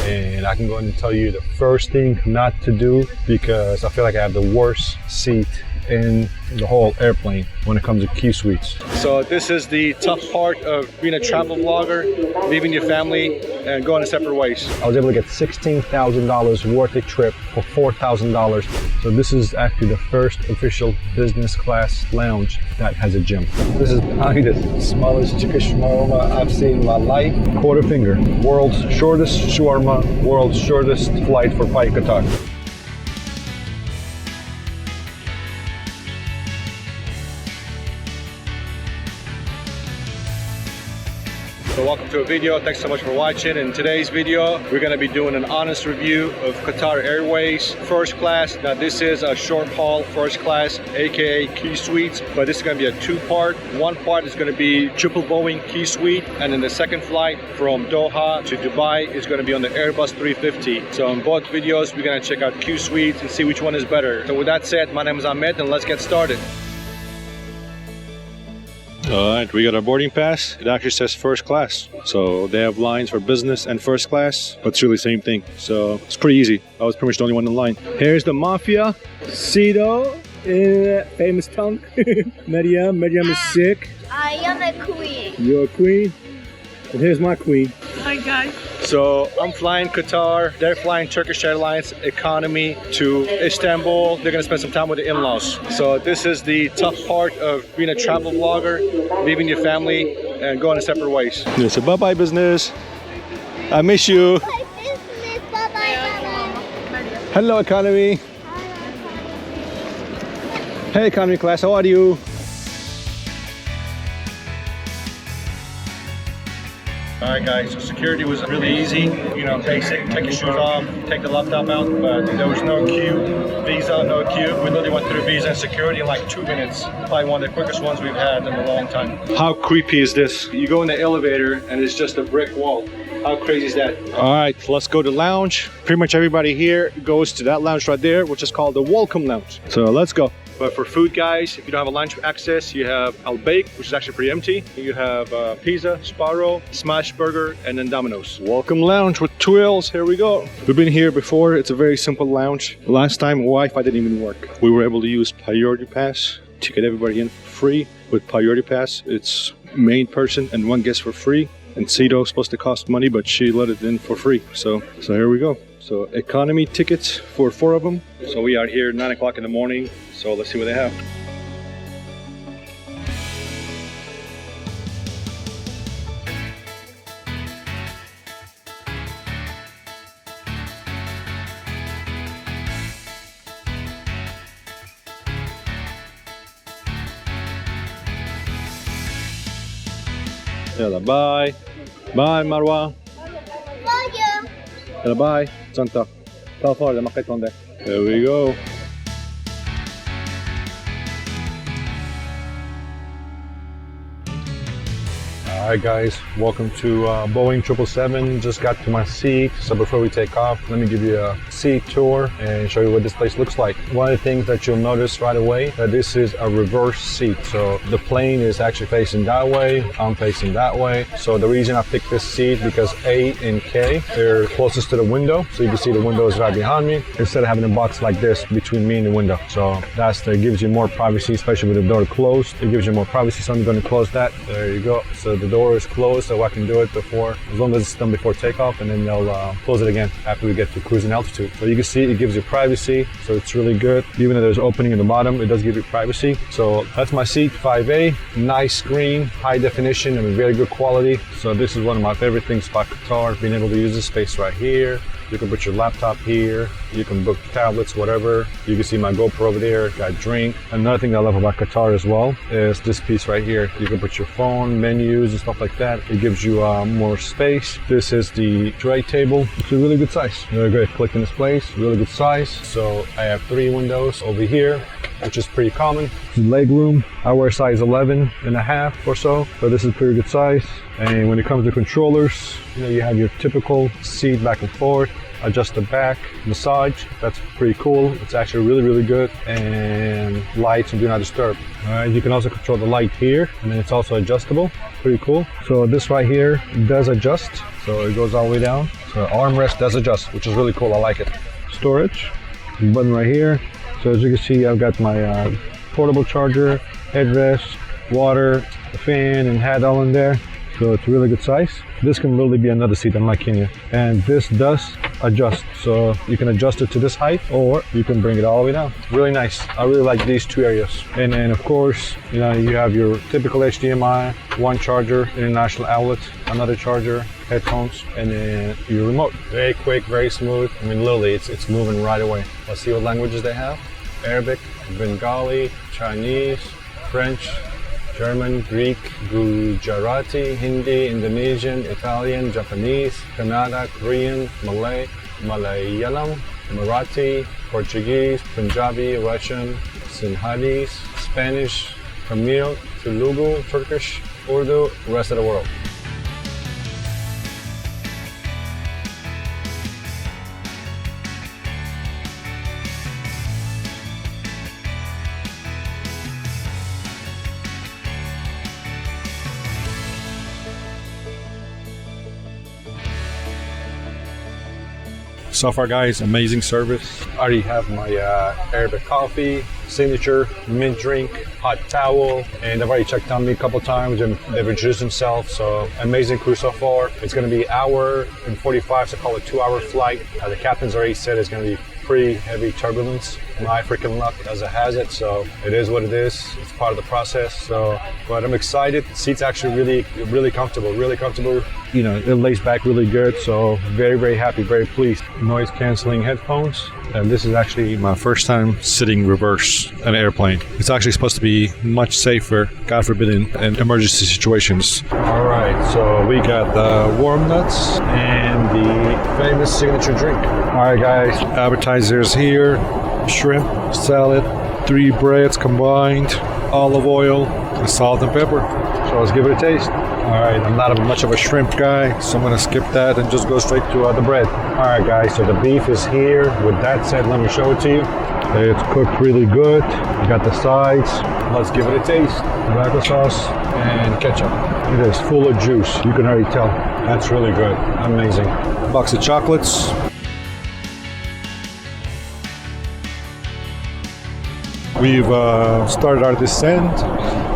and I can go ahead and tell you the first thing not to do, because I feel like I have the worst seat in the whole airplane when it comes to Qsuites. So this is the tough part of being a travel vlogger, leaving your family and going separate ways. I was able to get $16,000 worth of trip for $4,000. So this is actually the first official business class lounge that has a gym. This is probably the smallest chicken shawarma I've seen in my life. Quarter finger, world's shortest shawarma, world's shortest flight for Qatar. So welcome to a video. Thanks so much for watching. In today's video, we're going to be doing an honest review of Qatar Airways first class. Now this is a short haul first class, aka Qsuite, but this is going to be a two-part. One part is going to be triple Boeing Qsuite, and then the second flight from Doha to Dubai is going to be on the Airbus A350. So in both videos, we're going to check out Qsuite and see which one is better. So with that said, my name is Ahmed, and let's get started. Alright, we got our boarding pass. It actually says first class. So they have lines for business and first class, but it's really the same thing. So it's pretty easy. I was pretty much the only one in line. Here's the mafia. Sido, famous tongue. Mariam is sick. I am a queen. You're a queen? And here's my queen. Hi guys. So I'm flying Qatar, they're flying Turkish Airlines economy to Istanbul. They're gonna spend some time with the in-laws. So this is the tough part of being a travel vlogger, leaving your family and going separate ways. Yeah, so bye-bye business. I miss you. Bye business. Bye bye. Hello economy. Hey economy class, how are you? Alright guys, so security was really easy, you know, basic, take your shoes off, take the laptop out, but there was no queue, visa, no queue. We literally went through visa and security in like 2 minutes. Probably one of the quickest ones we've had in a long time. How creepy is this? You go in the elevator and it's just a brick wall. How crazy is that? Alright, let's go to lounge. Pretty much everybody here goes to that lounge right there, which is called the welcome lounge. So let's go. But for food, guys, if you don't have a lunch access, you have Al Bake, which is actually pretty empty. You have Pizza, Sparrow, Smash Burger, and then Domino's. Welcome lounge with 2 L's. Here we go. We've been here before. It's a very simple lounge. Last time, Wi-Fi didn't even work. We were able to use Priority Pass to get everybody in for free. With Priority Pass, it's main person and 1 guest for free. And Cito's supposed to cost money, but she let it in for free. So here we go. So economy tickets for 4 of them. So we are here 9 o'clock in the morning. So let's see what they have. Yalla, bye. Bye, Marwa. Bye. Yalla, bye. Santa. There we go. Alright guys, welcome to Boeing 777. Just got to my seat, so before we take off, let me give you a seat tour and show you what this place looks like. One of the things that you'll notice right away, that this is a reverse seat. So the plane is actually facing that way, I'm facing that way. So the reason I picked this seat, because A and K, they're closest to the window, so you can see the window is right behind me, instead of having a box like this between me and the window. So it gives you more privacy, especially with the door closed. It gives you more privacy, so I'm going to close that. There you go. So the door is closed, so I can do it before, as long as it's done before takeoff, and then they'll close it again after we get to cruising altitude. So you can see it gives you privacy, so it's really good. Even though there's an opening in the bottom, it does give you privacy. So that's my seat, 5A, nice screen, high definition, and very good quality. So this is one of my favorite things about Qatar, being able to use this space right here. You can put your laptop here, you can book tablets, whatever. You can see my GoPro over there, got a drink. Another thing that I love about Qatar as well is this piece right here. You can put your phone, menus, and stuff like that. It gives you more space. This is the tray table. It's a really good size. Really good. Click in this place, really good size. So I have 3 windows over here, which is pretty common. Leg room, I wear size 11.5 or so this is pretty good size. And when it comes to controllers, you have your typical seat back and forth. adjust the back, massage. That's pretty cool. It's actually really good. And lights and do not disturb. All right, you can also control the light here, and then it's also adjustable. Pretty cool. So this right here does adjust. So it goes all the way down. So armrest does adjust, which is really cool. I like it. Storage button right here. So as you can see, I've got my portable charger, headrest, water, fan, and hat all in there. So it's a really good size. This can literally be another seat, I'm not kidding you. And this does adjust. So you can adjust it to this height, or you can bring it all the way down. Really nice. I really like these two areas. And then of course, you know, you have your typical HDMI, one charger, international outlet, another charger, headphones, and then your remote. Very quick, very smooth. I mean, literally, it's moving right away. Let's see what languages they have. Arabic, Bengali, Chinese, French, German, Greek, Gujarati, Hindi, Indonesian, Italian, Japanese, Kannada, Korean, Malay, Malayalam, Marathi, Portuguese, Punjabi, Russian, Sinhalese, Spanish, Tamil, Telugu, Turkish, Urdu, rest of the world. So far guys, amazing service. I already have my Arabic coffee, signature, mint drink, hot towel, and they've already checked on me a couple times and they've introduced themselves. So amazing crew so far. It's going to be 1 hour and 45, so call it 2-hour flight. The captain's already said it's going to be pretty heavy turbulence. My freaking luck as it has it, so it is what it is. It's part of the process. So, but I'm excited. The seat's actually really comfortable, You know, it lays back really good. So very happy, very pleased. Noise canceling headphones. And this is actually my first time sitting reverse in an airplane. It's actually supposed to be much safer, God forbid, in emergency situations. All right, so we got the warm nuts and the famous signature drink. All right, guys, appetizers here. Shrimp, salad, 3 breads combined, olive oil, and salt and pepper. So let's give it a taste. All right, I'm not much of a shrimp guy, so I'm gonna skip that and just go straight to the bread. All right, guys, so the beef is here. With that said, let me show it to you. It's cooked really good. You got the sides. Let's give it a taste. Tobacco sauce and ketchup. It is full of juice. You can already tell. That's really good. Amazing. Box of chocolates. We've started our descent,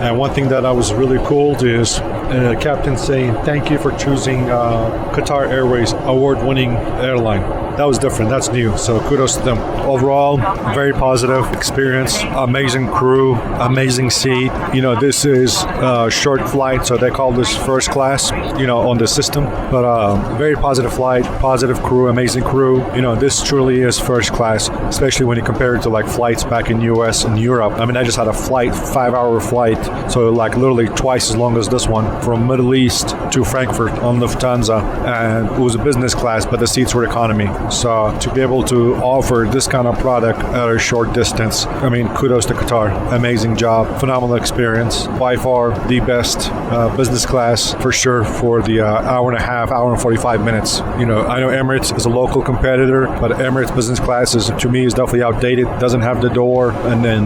and one thing that was really cool is the captain saying thank you for choosing Qatar Airways award-winning airline. That was different, that's new, so kudos to them. Overall, very positive experience, amazing crew, amazing seat. You know, this is a short flight, so they call this first class, you know, on the system. But very positive flight, positive crew, amazing crew. You know, this truly is first class, especially when you compare it to like flights back in US and Europe. I mean, I just had a flight, 5-hour flight, so like literally twice as long as this one, from Middle East to Frankfurt on Lufthansa, and it was a business class, but the seats were economy. So to be able to offer this kind of product at a short distance, I mean, kudos to Qatar. Amazing job, phenomenal experience. By far the best business class for sure for the hour and a half, hour and 45 minutes. You know, I know Emirates is a local competitor, but Emirates business class is, to me, is definitely outdated. Doesn't have the door, and then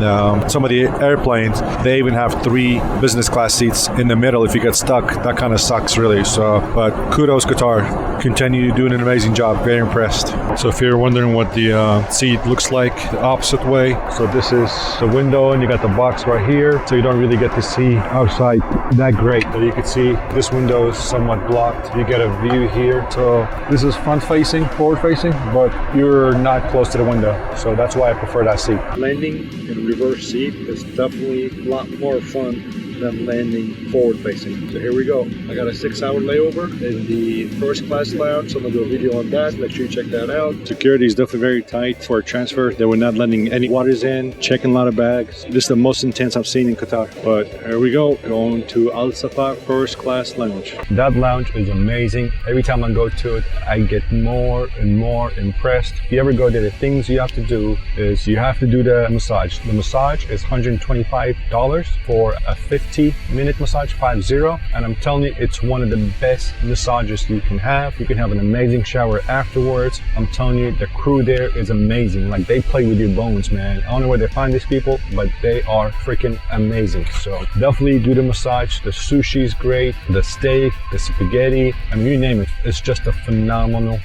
some of the airplanes, they even have 3 business class seats in the middle. If you get stuck, that kind of sucks really. So, but kudos Qatar. Continue doing an amazing job. Very impressed. So if you're wondering what the seat looks like the opposite way, so this is the window and you got the box right here, so you don't really get to see outside that great. But you can see this window is somewhat blocked. You get a view here. So this is front facing, forward facing, but you're not close to the window. So that's why I prefer that seat. Landing in reverse seat is definitely a lot more fun than landing forward facing. So here we go. I got a 6-hour layover in the first class lounge, so I'm gonna do a video on that. Make sure you check that out. Security is definitely very tight for a transfer. They were not letting any waters in, checking a lot of bags. This is the most intense I've seen in Qatar. But here we go, going to Al Safa first class lounge. That lounge is amazing. Every time I go to it, I get more and more impressed. If you ever go there, the things you have to do is you have to do the massage. The massage is $125 for a 50 50-minute massage, 50, and I'm telling you, it's one of the best massages you can have. You can have an amazing shower afterwards. I'm telling you, the crew there is amazing. Like, they play with your bones, man. I don't know where they find these people, but they are freaking amazing. So definitely do the massage. The sushi is great, the steak, the spaghetti, I mean, you name it. It's just a phenomenal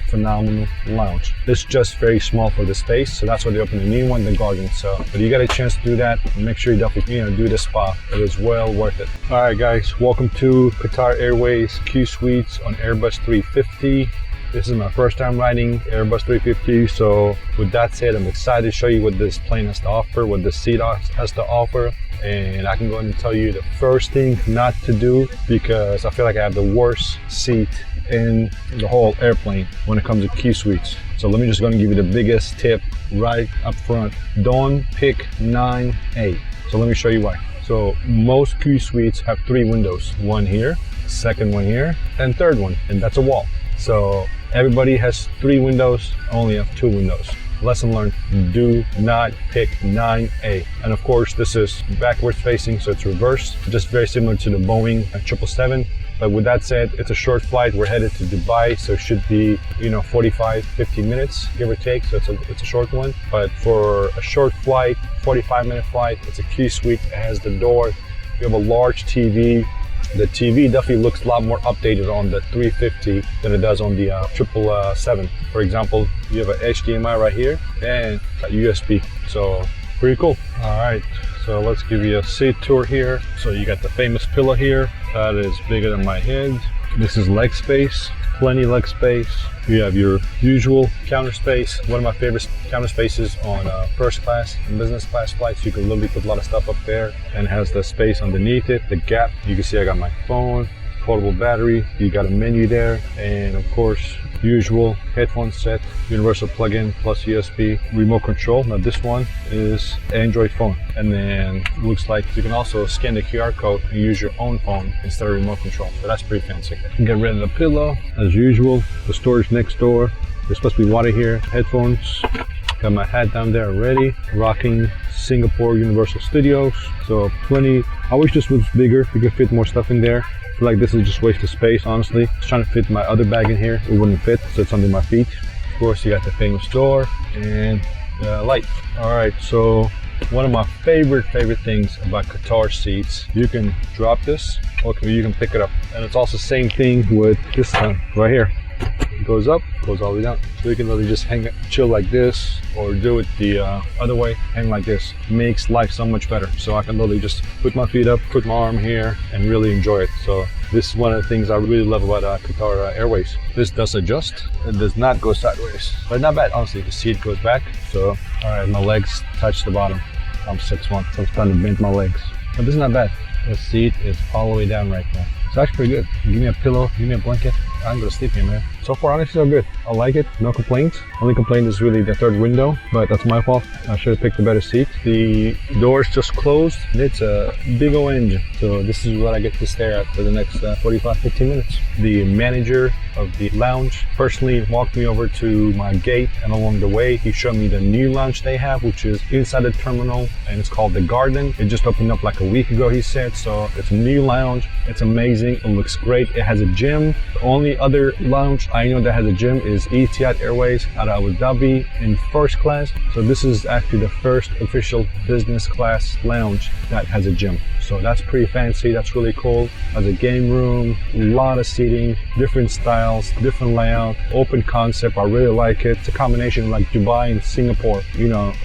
lounge. It's just very small for the space, so that's why they opened a new one, the Garden. So if you get a chance to do that, make sure you definitely do the spa. It is well worth it. All right, guys, welcome to Qatar Airways Qsuites on Airbus 350. This is my first time riding Airbus 350, so with that said, I'm excited to show you what this plane has to offer, what this seat has to offer. And I can go ahead and tell you the first thing not to do, because I feel like I have the worst seat in the whole airplane when it comes to Qsuites. So let me just go and give you the biggest tip right up front. Don't pick 9A. So let me show you why. So most Qsuites have 3 windows. One here, second one here, and third one, and that's a wall. So everybody has 3 windows, I only have 2 windows. Lesson learned, do not pick 9A. And of course, this is backwards facing, so it's reversed, just very similar to the Boeing 777. But with that said, it's a short flight. We're headed to Dubai, so it should be, 45, 50 minutes, give or take. So it's a short one. But for a short flight, 45-minute flight, it's a Qsuite. It has the door. You have a large TV. The TV definitely looks a lot more updated on the 350 than it does on the 777. For example, you have an HDMI right here and a USB. So pretty cool. All right, so let's give you a seat tour here. So you got the famous pillow here. That is bigger than my head. This is leg space, plenty leg space. You have your usual counter space. One of my favorite counter spaces on first class and business class flights. You can literally put a lot of stuff up there, and it has the space underneath it, the gap. You can see I got my phone, portable battery. You got a menu there, and of course, usual headphone set, universal plug-in plus USB remote control. Now this one is Android phone, and then looks like you can also scan the QR code and use your own phone instead of remote control. So that's pretty fancy. You can get rid of the pillow as usual. The storage next door. There's supposed to be water here. Headphones. Got my hat down there already. Rocking Singapore Universal Studios. So plenty. I wish this was bigger. You could fit more stuff in there. I feel like this is just waste of space, honestly. I was trying to fit my other bag in here. It wouldn't fit, so it's under my feet. Of course, you got the famous door and the light. All right, so one of my favorite things about Qatar seats, you can drop this, or you can pick it up. And it's also the same thing with this one right here. It goes up, goes all the way down. So you can really just chill like this, or do it the other way, hang like this. Makes life so much better. So I can literally just put my feet up, put my arm here, and really enjoy it. So this is one of the things I really love about Qatar Airways. This does adjust. It does not go sideways, but not bad, honestly. The seat goes back. So, all right, my legs touch the bottom. I'm 6'1", so I'm starting to bend my legs. But this is not bad. The seat is all the way down right now. It's actually pretty good. Give me a pillow, give me a blanket. I'm gonna sleep here, man. So far, honestly, so good. I like it, no complaints. Only complaint is really the third window, but that's my fault. I should have picked a better seat. The doors just closed, and it's a big old engine. So this is what I get to stare at for the next 45, 15 minutes. The manager of the lounge personally walked me over to my gate, and along the way, he showed me the new lounge they have, which is inside the terminal, and it's called the Garden. It just opened up like a week ago, he said. So it's a new lounge. It's amazing. It looks great. It has a gym. The only other lounge I know that has a gym is Etihad Airways out of Abu Dhabi in first class. So this is actually the first official business class lounge that has a gym. So that's pretty fancy. That's really cool. Has a game room, a lot of seating, different styles, different layout, open concept. I really like it. It's a combination like Dubai and Singapore,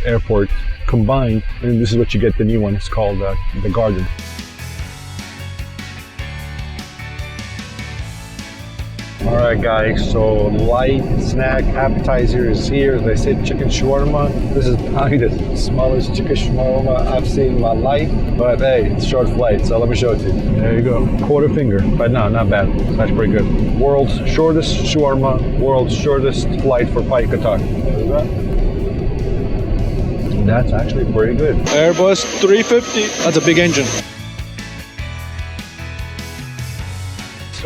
airport combined. And this is what you get, the new one. It's called the Garden. All right, guys, so light snack appetizer is here. They said chicken shawarma. This is probably the smallest chicken shawarma I've seen in my life, but hey, it's short flight, so let me show it to you. There you go, quarter finger, but no, not bad. That's pretty good. World's shortest shawarma, world's shortest flight for Flight Qatar. There you go. That's actually pretty good. Airbus 350, that's a big engine.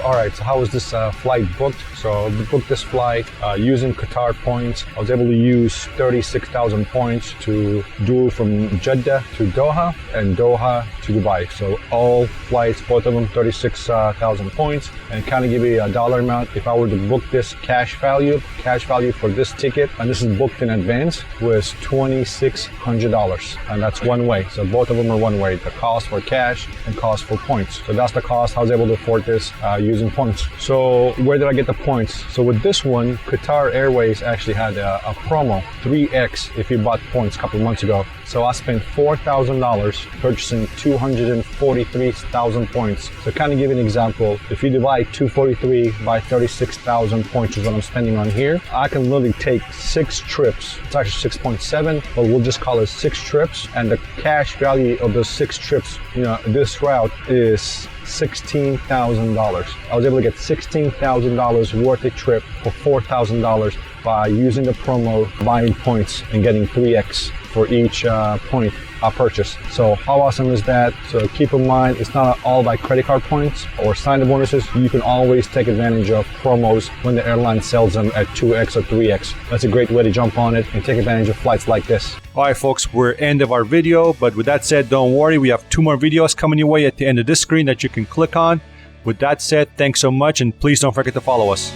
all right, so how was this flight booked? So we booked this flight using Qatar points. I was able to use 36,000 points to do from Jeddah to Doha and Doha to Dubai. So all flights, both of them, 36,000 points. And kind of give you a dollar amount. If I were to book this cash value for this ticket, and this is booked in advance, was $2,600. And that's one way. So both of them are one way. The cost for cash and cost for points. So that's the cost. I was able to afford this using points. So where did I get the points? So with this one, Qatar Airways actually had a promo, 3x if you bought points a couple of months ago. So I spent $4,000 purchasing 243,000 points. So kind of give you an example, if you divide 243 by 36,000 points is what I'm spending on here, I can literally take 6 trips. It's actually 6.7, but we'll just call it 6 trips. And the cash value of those 6 trips, this route is $16,000. I was able to get $16,000 worth of trip for $4,000 by using the promo, buying points, and getting 3x for each point I purchased. So how awesome is that? So keep in mind, it's not all by credit card points or sign-up bonuses. You can always take advantage of promos when the airline sells them at 2x or 3x. That's a great way to jump on it and take advantage of flights like this. All right, folks, we're end of our video. But with that said, don't worry. We have 2 more videos coming your way at the end of this screen that you can click on. With that said, thanks so much. And please don't forget to follow us.